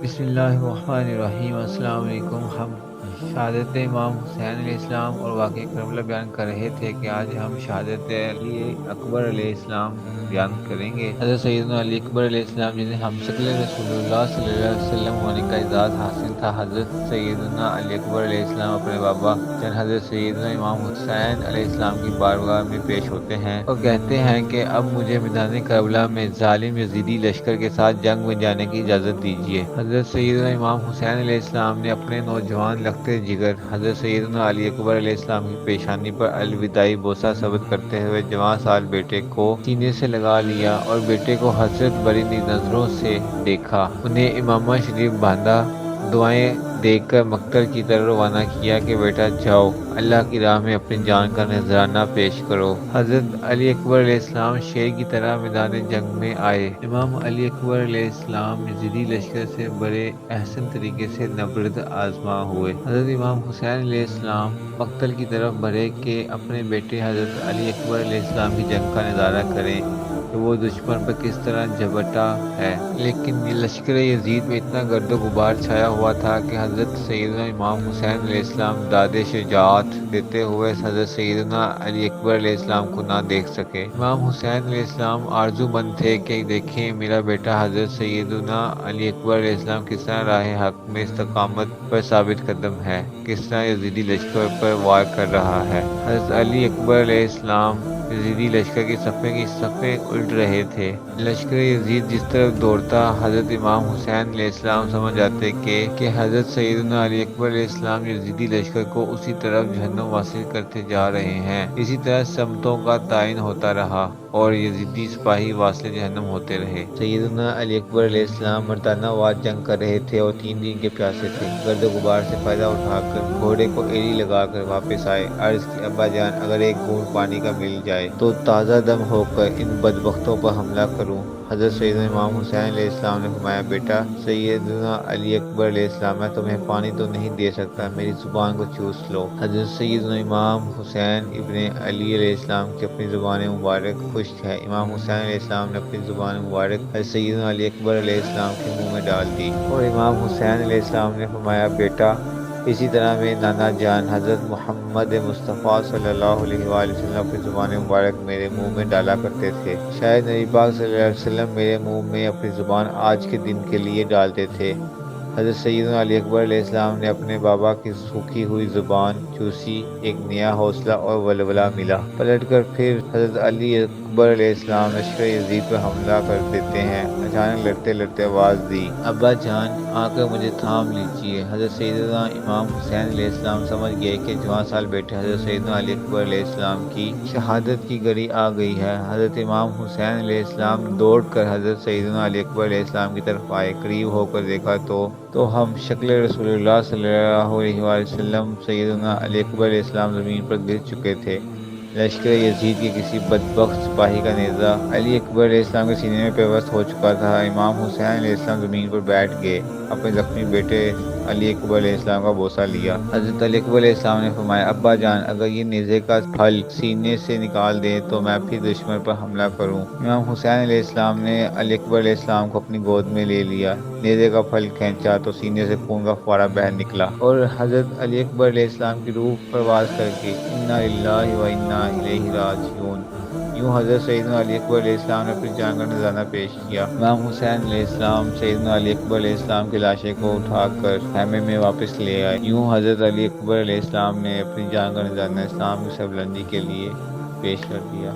بسم اللہ الرحمن الرحیم۔ السلام علیکم۔ ہم شہادت امام حسین علیہ السلام اور واقعہ کربلا بیان کر رہے تھے کہ آج ہم شہادت علی اکبر علیہ السلام بیان کریں گے۔ حضرت سیدنا علی اکبر علیہ السلام جنہیں ہم شکل رسول اللہ صلی اللہ علیہ وسلم ہونے کا اعزاز حاصل تھا، حضرت سیدنا علی اکبر علیہ السلام اپنے بابا جن حضرت سیدنا امام حسین علیہ السلام کی بارگاہ میں پیش ہوتے ہیں اور کہتے ہیں کہ اب مجھے میدان کربلا میں ظالم یزیدی لشکر کے ساتھ جنگ میں جانے کی اجازت دیجیے۔ حضرت سیدنا امام حسین علیہ السلام نے اپنے نوجوان لختے جگر حضرت سیدنا علی اکبر علیہ السلام کی پیشانی پر الوداعی بوسہ ثبت کرتے ہوئے جوان سال بیٹے کو سینے سے لگا لیا اور بیٹے کو حسرت بھری نظروں سے دیکھا، انہیں امامہ شریف باندھا، دعائیں دے کر مقتل کی طرف روانہ کیا کہ بیٹا جاؤ، اللہ کی راہ میں اپنی جان کا نذرانہ پیش کرو۔ حضرت علی اکبر علیہ السلام شیر کی طرح میدان جنگ میں آئے۔ امام علی اکبر علیہ السلام یزیدی لشکر سے بڑے احسن طریقے سے نبرد آزما ہوئے۔ حضرت امام حسین علیہ السلام مقتل کی طرف بڑھے کہ اپنے بیٹے حضرت علی اکبر علیہ السلام کی جنگ کا نظارہ کریں کہ وہ دشمن پر کس طرح جھپٹا ہے، لیکن لشکر یزید میں اتنا گرد و غبار چھایا ہوا تھا کہ حضرت سیدنا امام حسین علیہ السلام داد شجاعت دیتے ہوئے حضرت سیدنا علی اکبر علیہ السلام کو نہ دیکھ سکے۔ امام حسین علیہ السلام آرزو مند تھے کہ دیکھیں میرا بیٹا حضرت سیدنا علی اکبر علیہ السلام کس طرح راہ حق میں استقامت پر ثابت قدم ہے، کس طرح یزیدی لشکر پر وار کر رہا ہے۔ حضرت علی اکبر علیہ السلام یزیدی لشکر کی صفیں الٹ رہے تھے۔ لشکر یزید جس طرف دوڑتا، حضرت امام حسین علیہ السلام سمجھ جاتے کہ حضرت سیدنا علی اکبر علیہ السلام یزیدی لشکر کو اسی طرف جہنم واصل کرتے جا رہے ہیں۔ اسی طرح سمتوں کا تعین ہوتا رہا اور یزیدی سپاہی واصل جہنم ہوتے رہے۔ سیدنا علی اکبر علیہ السلام مردانہ وار جنگ کر رہے تھے اور 3 دن کے پیاسے تھے۔ گرد و غبار سے فائدہ اٹھا کر گھوڑے کو ایڑی لگا کر واپس آئے۔ عرض کی ابا جان اگر ایک بوند پانی کا مل جائے تو تازہ دم ہو کر ان بدبختوں پر حملہ کروں۔ حضرت سیدنا امام حسین علیہ السلام نے فرمایا بیٹا سیدنا علی اکبر علیہ السلام میں تمہیں پانی تو نہیں دے سکتا، میری زبان کو چوس لو۔ حضرت سیدنا امام حسین ابن علی علیہ السلام کی اپنی زبان مبارک خشک ہے۔ امام حسین علیہ السلام نے اپنی زبان مبارک حضرت سیدنا علی اکبر علیہ السلام کے منہ میں ڈال دی اور امام حسین علیہ السلام نے فرمایا بیٹا اسی طرح میں نانا جان حضرت محمد مصطفیٰ صلی اللہ علیہ وآلہ وسلم اپنی زبان مبارک میرے منہ میں ڈالا کرتے تھے، شاید نبی پاک صلی اللہ علیہ وسلم میرے منہ میں اپنی زبان آج کے دن کے لیے ڈالتے تھے۔ حضرت سیدنا علی اکبر علیہ السلام نے اپنے بابا کی سوکھی ہوئی زبان چوسی، ایک نیا حوصلہ اور ولولہ ملا۔ پلٹ کر پھر حضرت علی اکبر علیہ السلام لشکر یزید پر حملہ کر دیتے ہیں۔ اچانک لڑتے لڑتے آواز دی ابا جان آ کر مجھے تھام لیجیے۔ حضرت سیدنا امام حسین علیہ السلام سمجھ گئے کہ جوان سال بیٹے حضرت سیدنا علی اکبر علیہ السلام کی شہادت کی گھڑی آ گئی ہے۔ حضرت امام حسین علیہ السلام دوڑ کر حضرت سیدنا علی اکبر علیہ السلام کی طرف آئے۔ قریب ہو کر دیکھا تو ہم شکل رسول اللہ صلی اللہ علیہ وآلہ وسلم سیدنا علی اکبر علیہ السلام زمین پر گر چکے تھے۔ لشکر یزید کے کسی بدبخت سپاہی کا نیزہ علی اکبر علیہ السلام کے سینے میں پیوست ہو چکا تھا۔ امام حسین علیہ السلام زمین پر بیٹھ گئے، اپنے زخمی بیٹے علی اکبر علیہ السلام کا بوسہ لیا۔ حضرت علی اکبر علیہ السلام نے فرمایا ابا جان اگر یہ نیزے کا پھل سینے سے نکال دیں تو میں پھر دشمن پر حملہ کروں۔ امام حسین علیہ السلام نے علی اکبر علیہ السلام کو اپنی گود میں لے لیا، نیزے کا پھل کھینچا تو سینے سے خون کا فوارہ بہہ نکلا اور حضرت علی اکبر علیہ السلام کی روح پرواز کر کے انا للہ و انا الیہ راجعون۔ یوں حضرت سیدنا علی اکبر علیہ السلام نے اپنی جان کا نذرانہ پیش کیا۔ امام حسین علیہ السلام سیدنا علی اکبر علیہ السلام کی لاشیں کو اٹھا کر خیمے میں واپس لے آئے۔ یوں حضرت علی اکبر علیہ السلام نے اپنی جان کا نذرانہ اسلام کی سربلندی کے لیے پیش کر دیا۔